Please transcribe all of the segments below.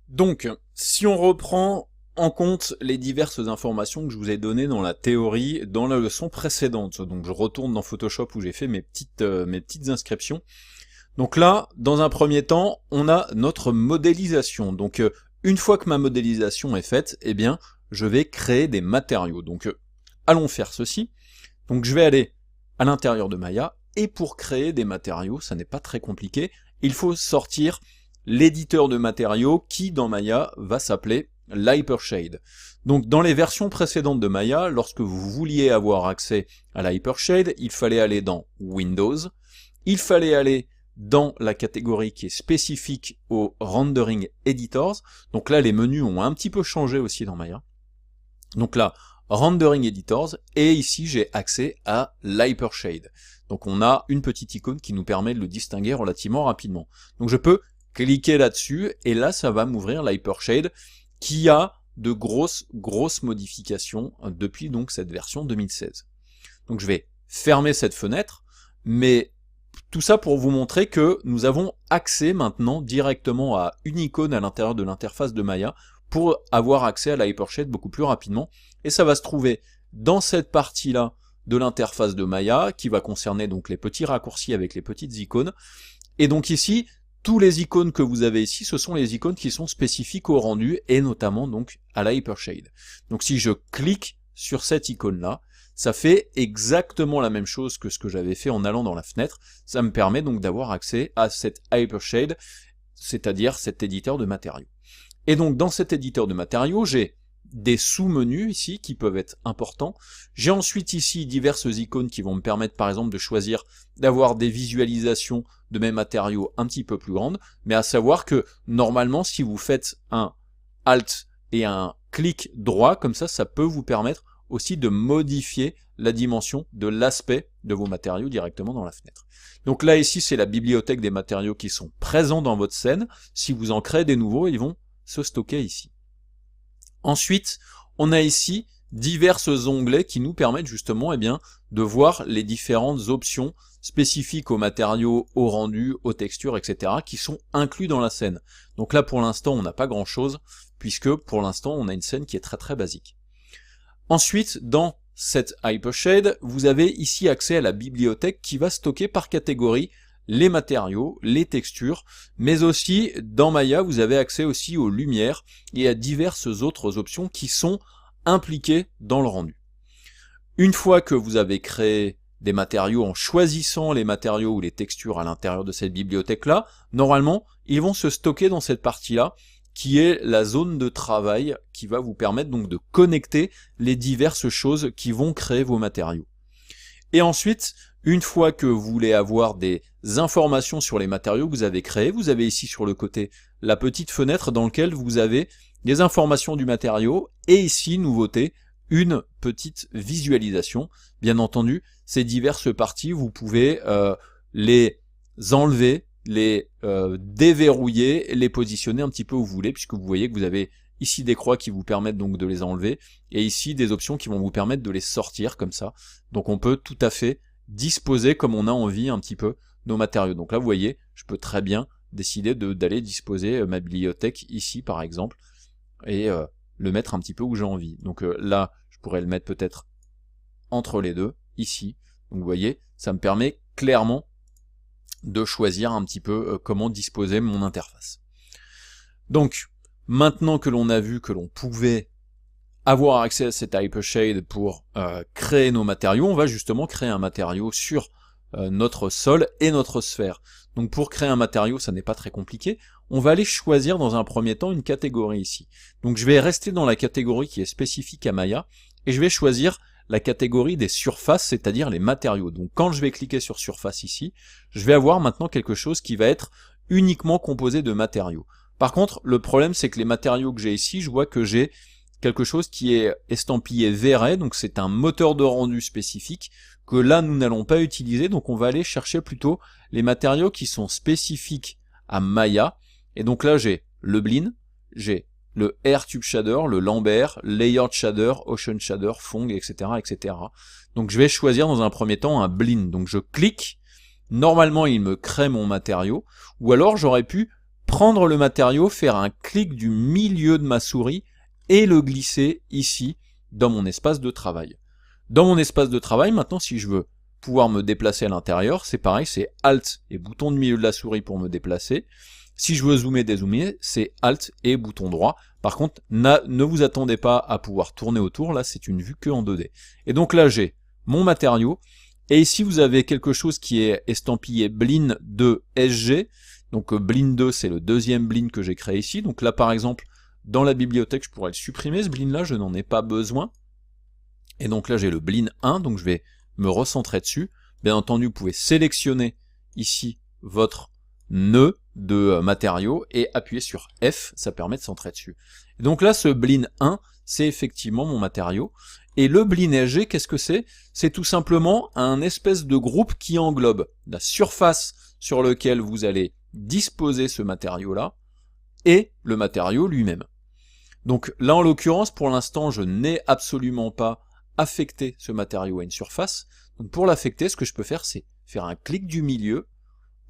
Donc, si on reprend en compte les diverses informations que je vous ai données dans la théorie, dans la leçon précédente, donc je retourne dans Photoshop où j'ai fait mes petites inscriptions. Donc là, dans un premier temps, on a notre modélisation. Donc, une fois que ma modélisation est faite, eh bien, je vais créer des matériaux. Donc, allons faire ceci. Donc, je vais aller à l'intérieur de Maya, et pour créer des matériaux, ça n'est pas très compliqué, il faut sortir l'éditeur de matériaux qui, dans Maya, va s'appeler l'Hypershade. Donc dans les versions précédentes de Maya, lorsque vous vouliez avoir accès à l'Hypershade, il fallait aller dans Windows, il fallait aller dans la catégorie qui est spécifique au Rendering Editors. Donc là, les menus ont un petit peu changé aussi dans Maya. Donc là, Rendering Editors, et ici j'ai accès à l'Hypershade. Donc on a une petite icône qui nous permet de le distinguer relativement rapidement. Donc je peux cliquer là-dessus, et là ça va m'ouvrir l'Hypershade, qui a de grosses modifications depuis donc cette version 2016. Donc je vais fermer cette fenêtre, mais tout ça pour vous montrer que nous avons accès maintenant directement à une icône à l'intérieur de l'interface de Maya pour avoir accès à la Hypershade beaucoup plus rapidement. Et ça va se trouver dans cette partie-là de l'interface de Maya, qui va concerner donc les petits raccourcis avec les petites icônes. Et donc ici, tous les icônes que vous avez ici, ce sont les icônes qui sont spécifiques au rendu, et notamment donc à la Hypershade. Donc si je clique sur cette icône-là, ça fait exactement la même chose que ce que j'avais fait en allant dans la fenêtre. Ça me permet donc d'avoir accès à cette Hypershade, c'est-à-dire cet éditeur de matériaux. Et donc dans cet éditeur de matériaux, j'ai des sous-menus ici qui peuvent être importants. J'ai ensuite ici diverses icônes qui vont me permettre par exemple de choisir d'avoir des visualisations de mes matériaux un petit peu plus grandes, mais à savoir que normalement si vous faites un Alt et un clic droit comme ça peut vous permettre aussi de modifier la dimension de l'aspect de vos matériaux directement dans la fenêtre. Donc là ici c'est la bibliothèque des matériaux qui sont présents dans votre scène. Si vous en créez des nouveaux, ils vont se stocker ici. Ensuite, on a ici divers onglets qui nous permettent justement de voir les différentes options spécifiques aux matériaux, au rendu, aux textures, etc. qui sont inclus dans la scène. Donc là pour l'instant on n'a pas grand chose, puisque pour l'instant on a une scène qui est très basique. Ensuite, dans cette Hypershade, vous avez ici accès à la bibliothèque qui va stocker par catégorie les matériaux, les textures, mais aussi dans Maya vous avez accès aussi aux lumières et à diverses autres options qui sont impliquées dans le rendu. Une fois que vous avez créé des matériaux en choisissant les matériaux ou les textures à l'intérieur de cette bibliothèque là, normalement ils vont se stocker dans cette partie là qui est la zone de travail qui va vous permettre donc de connecter les diverses choses qui vont créer vos matériaux. Et ensuite, une fois que vous voulez avoir des informations sur les matériaux que vous avez créés, vous avez ici sur le côté la petite fenêtre dans laquelle vous avez des informations du matériau, et ici, nouveauté, une petite visualisation. Bien entendu, ces diverses parties, vous pouvez les enlever, les déverrouiller, les positionner un petit peu où vous voulez, puisque vous voyez que vous avez ici des croix qui vous permettent donc de les enlever, et ici des options qui vont vous permettre de les sortir comme ça. Donc on peut tout à fait disposer comme on a envie un petit peu nos matériaux. Donc là vous voyez, je peux très bien décider d'aller disposer ma bibliothèque ici par exemple, et le mettre un petit peu où j'ai envie. Donc là, je pourrais le mettre peut-être entre les deux, ici. Donc vous voyez, ça me permet clairement de choisir un petit peu comment disposer mon interface. Donc, maintenant que l'on a vu que l'on pouvait avoir accès à cette Hypershade pour créer nos matériaux, on va justement créer un matériau sur notre sol et notre sphère. Donc pour créer un matériau, ça n'est pas très compliqué. On va aller choisir dans un premier temps une catégorie ici. Donc je vais rester dans la catégorie qui est spécifique à Maya, et je vais choisir la catégorie des surfaces, c'est-à-dire les matériaux. Donc quand je vais cliquer sur surface ici, je vais avoir maintenant quelque chose qui va être uniquement composé de matériaux. Par contre, le problème c'est que les matériaux que j'ai ici, je vois que j'ai quelque chose qui est estampillé V-Ray, donc c'est un moteur de rendu spécifique que là nous n'allons pas utiliser, donc on va aller chercher plutôt les matériaux qui sont spécifiques à Maya. Et donc là j'ai le Blinn, j'ai le Air Tube Shader, le Lambert, Layered Shader, Ocean Shader, Phong, etc., etc. Donc je vais choisir dans un premier temps un Blinn. Donc je clique, normalement il me crée mon matériau, ou alors j'aurais pu prendre le matériau, faire un clic du milieu de ma souris et le glisser ici dans mon espace de travail. Dans mon espace de travail, maintenant, si je veux pouvoir me déplacer à l'intérieur, c'est pareil, c'est Alt et bouton de milieu de la souris pour me déplacer. Si je veux zoomer, dézoomer, c'est Alt et bouton droit. Par contre, ne vous attendez pas à pouvoir tourner autour, là c'est une vue que en 2D. Et donc là j'ai mon matériau, et ici vous avez quelque chose qui est estampillé Blin 2 SG. Donc Blin 2 c'est le deuxième Blin que j'ai créé ici. Donc là par exemple, dans la bibliothèque je pourrais le supprimer, ce Blin là, je n'en ai pas besoin. Et donc là j'ai le Blin 1, donc je vais me recentrer dessus. Bien entendu, vous pouvez sélectionner ici votre nœud de matériaux et appuyer sur F, ça permet de centrer dessus. Et donc là, ce Blin 1, c'est effectivement mon matériau. Et le Blin SG, qu'est-ce que c'est? C'est tout simplement un espèce de groupe qui englobe la surface sur laquelle vous allez disposer ce matériau-là et le matériau lui-même. Donc là, en l'occurrence, pour l'instant, je n'ai absolument pas affecter ce matériau à une surface. Donc pour l'affecter, ce que je peux faire, c'est faire un clic du milieu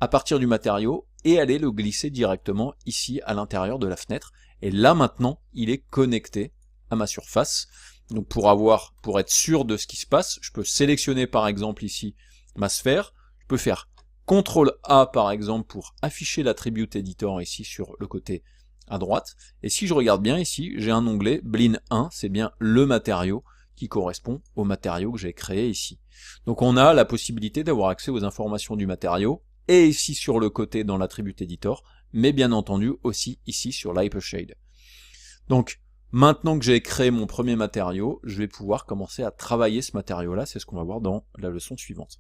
à partir du matériau et aller le glisser directement ici à l'intérieur de la fenêtre. Et là maintenant, il est connecté à ma surface. Donc pour être sûr de ce qui se passe, je peux sélectionner par exemple ici ma sphère. Je peux faire CTRL A par exemple pour afficher l'attribute editor ici sur le côté à droite. Et si je regarde bien ici, j'ai un onglet Blin 1, c'est bien le matériau qui correspond au matériau que j'ai créé ici. Donc on a la possibilité d'avoir accès aux informations du matériau, et ici sur le côté dans l'attribute editor, mais bien entendu aussi ici sur l'Hypershade. Donc maintenant que j'ai créé mon premier matériau, je vais pouvoir commencer à travailler ce matériau-là, c'est ce qu'on va voir dans la leçon suivante.